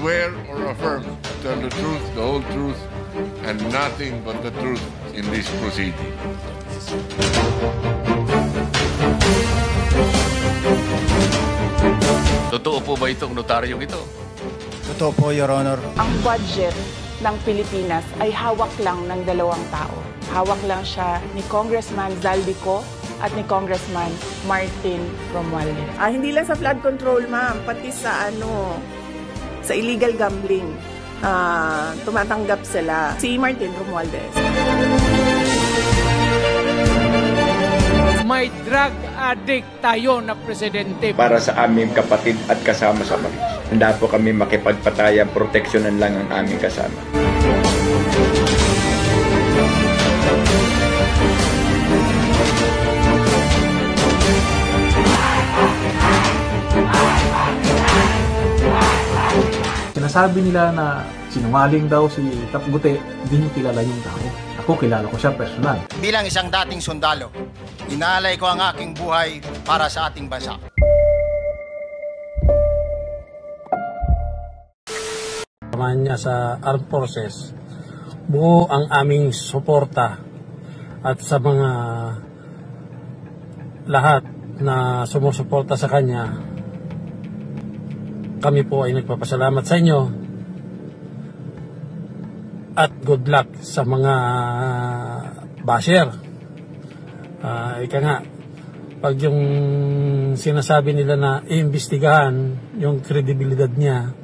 swear or affirm to tell the truth, the whole truth, and nothing but the truth in this proceeding. Totoo po ba itong notaryong ito? Totoo po, Your Honor. Ang budget ng Pilipinas ay hawak lang ng dalawang tao. Hawak lang siya ni Congressman Zaldico at ni Congressman Martin Romualdez. Hindi lang sa flood control, ma'am, pati sa sa illegal gambling. Tumatanggap sila. Si Martin Romualdez. May drug addict tayo na presidente. Para sa aming kapatid at kasama sa Marines. Handa po kami makipagpatayan, proteksyonan lang ang aming kasama. Sinasabi nila na sinungaling daw si Tap Gute, hindi niyo kilala yung tao. Ako kilala ko siya personal. Bilang isang dating sundalo, inaalay ko ang aking buhay para sa ating bansa. Samahan niya sa Armed Forces, buo ang aming suporta at sa mga lahat na sumusuporta sa kanya, kami po ay nagpapasalamat sa inyo at good luck sa mga basher. Ika nga, pag yung sinasabi nila na iimbestigahan yung kredibilidad niya,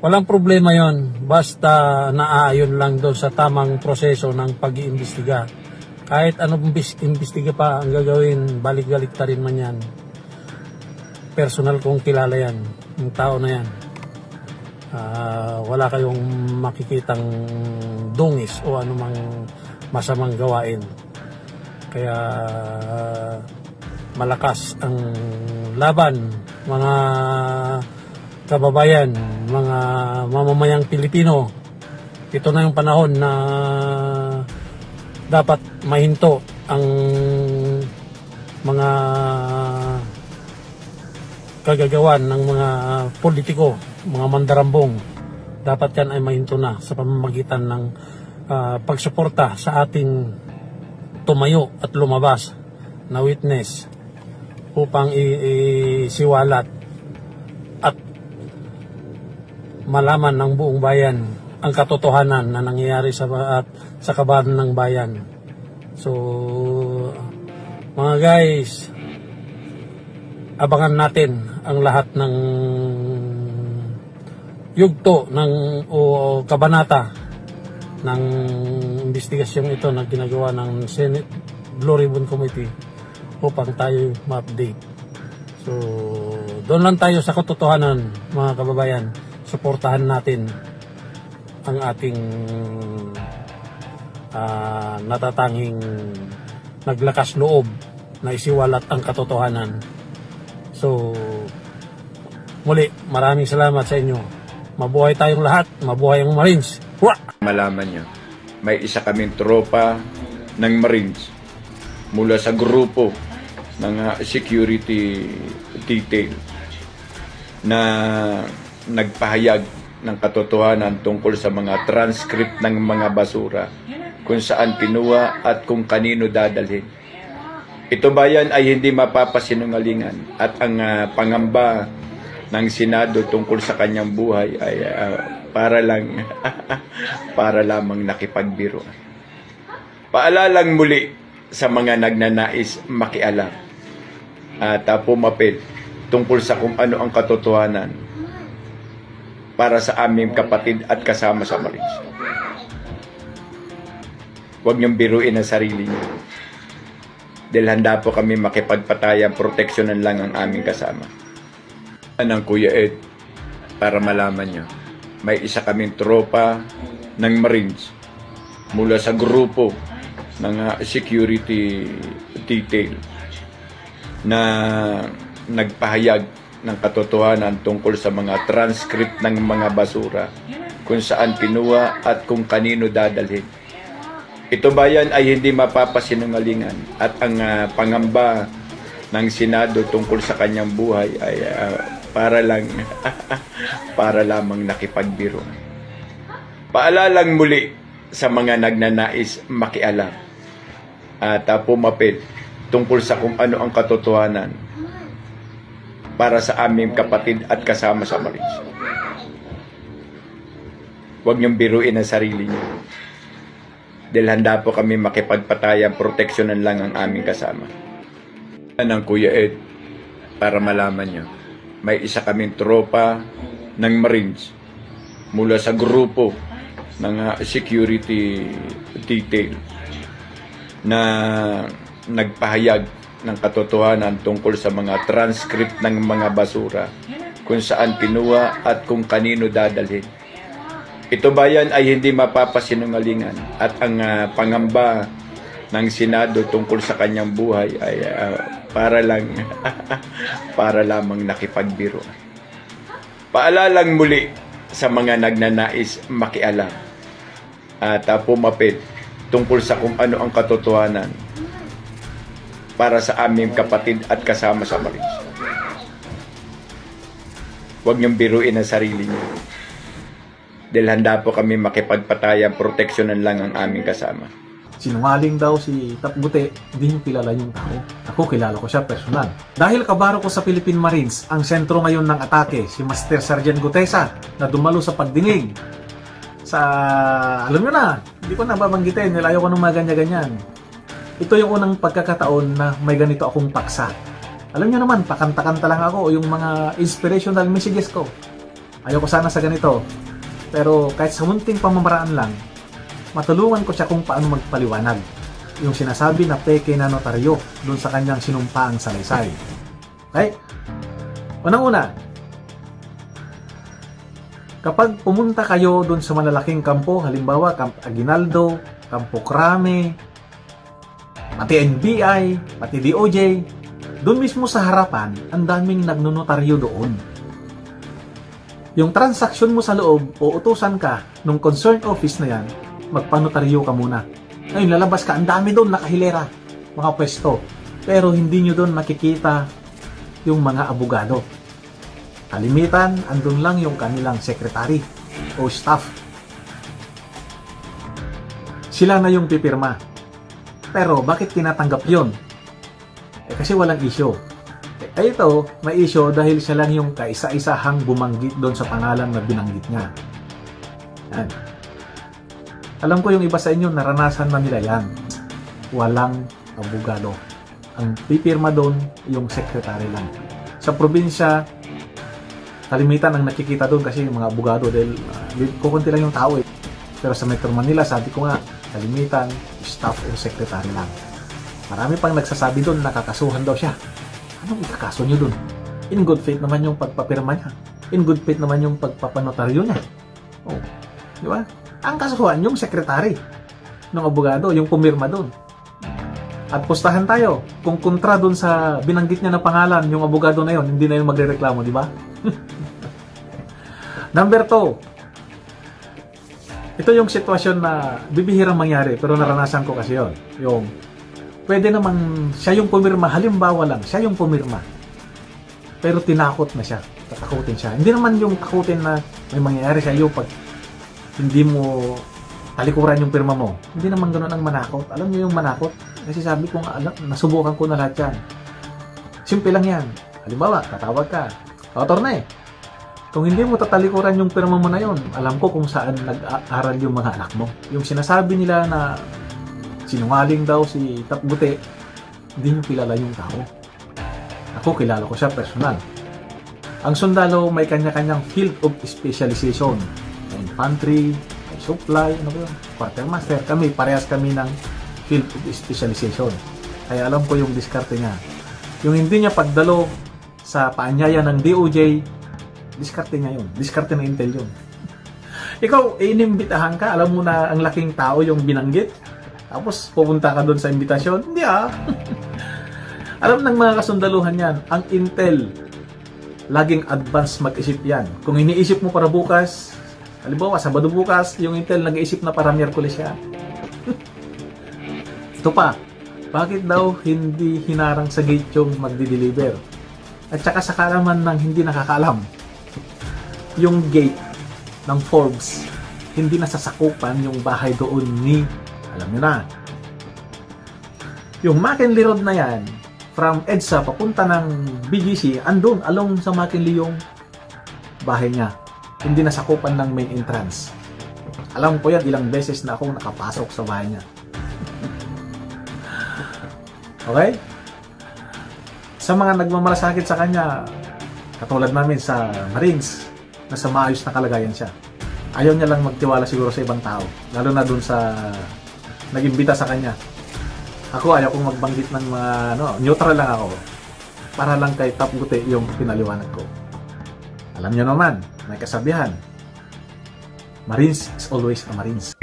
walang problema yon, basta naaayon lang doon sa tamang proseso ng pag-iimbestiga. Kahit anong imbestiga pa ang gagawin, balik-balik ta rin man yan. Personal kong kilala yan, yung tao na yan. Wala kayong makikitang dungis o anumang masamang gawain. Kaya malakas ang laban, mga kababayan, mga mamamayang Pilipino. Ito na yung panahon na dapat mahinto ang mga kagagawan ng mga politiko, mga mandarambong. Dapat yan ay mahinto na sa pamamagitan ng pagsuporta sa ating tumayo at lumabas na witness upang isiwalat at malaman ng buong bayan ang katotohanan na nangyayari sa kabahan ng bayan. So, mga guys, abangan natin ang lahat ng yugto o kabanata ng investigasyong ito na ginagawa ng Senate Blue Ribbon Committee upang tayo ma-update. So, doon lang tayo sa katotohanan, mga kababayan. Suportahan natin ang ating natatanging naglakas loob na isiwalat ang katotohanan. So, muli, maraming salamat sa inyo. Mabuhay tayong lahat, mabuhay ang Marines. Malaman nyo, may isa kaming tropa ng Marines mula sa grupo ng security detail na nagpahayag ng katotohanan tungkol sa mga transcript ng mga basura, kung saan pinuha at kung kanino dadalhin. Ito ba yan ay hindi mapapasinungalingan at ang pangamba ng Senado tungkol sa kanyang buhay ay para lamang nakipagbiro. Paalalang muli sa mga nagnanais makialam at pumapit tungkol sa kung ano ang katotohanan para sa aming kapatid at kasama sa Marines. Huwag niyong biruin ang sarili niyo. Dahil handa po kami makipagpatayan, proteksyonan lang ang aming kasama. Anong Kuya Ed, para malaman nyo, may isa kaming tropa ng Marines mula sa grupo ng security detail na nagpahayag ng katotohanan tungkol sa mga transcript ng mga basura, kung saan pinuha at kung kanino dadalhin. Ito ba yan ay hindi mapapasinungalingan at ang pangamba ng Senado tungkol sa kanyang buhay ay para lamang nakipagbiro. Paalalang muli sa mga nagnanais makialam at pumapit tungkol sa kung ano ang katotohanan para sa aming kapatid at kasama sa Marines. Huwag niyong biruin ang sarili niyo. Dahil handa po kami makipagpatayang proteksyonan lang ang aming kasama. Ng Kuya Ed, para malaman niyo, may isa kaming tropa ng Marines mula sa grupo ng security detail na nagpahayag ng katotohanan tungkol sa mga transcript ng mga basura, kung saan kinuha at kung kanino dadalhin. Ito ba yan ay hindi mapapasinungalingan at ang pangamba ng Senado tungkol sa kanyang buhay ay para lamang nakipagbiro. Paalalang muli sa mga nagnanais makialam at pumapit tungkol sa kung ano ang katotohanan para sa aming kapatid at kasama sa Marines. Huwag niyong biruin ang sarili niyo. Dahil handa po kami makipagpatayang proteksyonan lang ang aming kasama. Sinungaling daw si Tapguti, hindi niyo kilala yung tao. Ako, kilala ko siya personal. Dahil kabaro ko sa Philippine Marines, ang sentro ngayon ng atake, si Master Sergeant Gutesa, na dumalo sa pagdinig. Alam nyo na, hindi ko na babanggitin, nilayo ko ng mga ganyan-ganyan. Ito yung unang pagkakataon na may ganito akong paksa. Alam nyo naman, pakanta-kanta lang ako, yung mga inspirational messages ko. Ayoko sana sa ganito. Pero kahit sa munting pamamaraan lang, matulungan ko siya kung paano magpaliwanag. Yung sinasabi na peke na notaryo doon sa kanyang sinumpaang salaysay. Okay? Unang-una, kapag pumunta kayo doon sa malalaking kampo, halimbawa Camp Aguinaldo, Campo Crame, pati NBI, pati DOJ, doon mismo sa harapan, ang daming nagnonotaryo doon. Yung transaksyon mo sa loob o utusan ka nung concerned office na yan, magpanotaryo ka muna. Ngayon, lalabas ka, ang dami doon nakahilera, mga pwesto. Pero hindi nyo doon makikita yung mga abogado. Kalimitan, andun lang yung kanilang secretary o staff. Sila na yung pipirma. Pero bakit tinatanggap yun? Kasi walang issue. Ito, may issue dahil siya lang yung kaisa-isahang bumanggit doon sa pangalan na binanggit niya. Yan. Alam ko yung iba sa inyo, naranasan na nila yan. Walang abogado. Ang pipirma doon, yung secretary lang. Sa probinsya, kalimitan ang nakikita doon kasi yung mga abogado dahil kukunti lang yung tao eh. Pero sa Metro Manila, sabi ko nga, kalimitan, staff o secretary lang. Marami pang nagsasabi doon, nakakasuhan daw siya. Anong ikakaso nyo dun? In good faith naman yung pagpapirma niya. In good faith naman yung pagpapanotaryo niya. Oh, di ba? Ang kasuhan yung sekretary ng abogado, yung pumirma dun. At pustahan tayo. Kung kontra dun sa binanggit niya na pangalan, yung abogado na yun, hindi na yung magrereklamo, di ba? Number 2. Ito yung sitwasyon na bibihirang mangyari, pero naranasan ko kasi yun. Yung pwede namang siya yung pumirma, halimbawa lang, siya yung pumirma. Pero tinakot na siya, tatakutin siya. Hindi naman yung takutin na may mangyayari sa iyo pag hindi mo talikuran yung pirma mo. Hindi naman ganoon ang manakot. Alam niyo yung manakot? Kasi sabi ko nga, nasubukan ko na lahat yan. Simple lang yan. Halimbawa, tatawag ka. Attorney, kung hindi mo tatalikuran yung pirma mo na yon, alam ko kung saan nag-aaral yung mga anak mo. Yung sinasabi nila na sinungaling daw si Tapguti, hindi nyo kilala yung tao. Ako, kilala ko siya personal. Ang sundalo may kanya-kanyang field of specialization. May infantry, may supply, ano ba yun? Quartermaster. Kami, parehas kami ng field of specialization. Kaya alam ko yung diskarte niya. Yung hindi niya pagdalo sa paanyaya ng DOJ, diskarte niya yun. Diskarte ng Intel yun. Ikaw, inimbitahan ka, alam mo na ang laking tao yung binanggit, tapos pupunta ka doon sa imbitasyon? Hindi ah. Alam ng mga kasundaluhan yan, ang Intel, laging advance mag-isip yan. Kung iniisip mo para bukas, halimbawa, Sabado bukas, yung Intel nag-iisip na para Miyerkules yan. Ito pa, bakit daw hindi hinarang sa gate yung magdi-deliver? At saka sa kaalaman ng hindi nakakaalam, yung gate ng Forbes, hindi nasasakupan yung bahay doon ni, alam nyo na, yung McKinley Road na yan, from EDSA papunta ng BGC, andun, along sa McKinley yung bahay niya. Hindi nasakupan ng main entrance. Alam ko yan, ilang beses na akong nakapasok sa bahay niya. Okay? Sa mga nagmamalasakit sa kanya, katulad namin sa Marines, nasa maayos na kalagayan siya. Ayaw niya lang magtiwala siguro sa ibang tao, lalo na dun sa nag-imbita sa kanya. Ako ayaw kong magbanggit ng mga neutral lang ako para lang kay Top Gute yung pinaliwanag ko. Alam niyo naman, may kasabihan, Marines is always a Marines.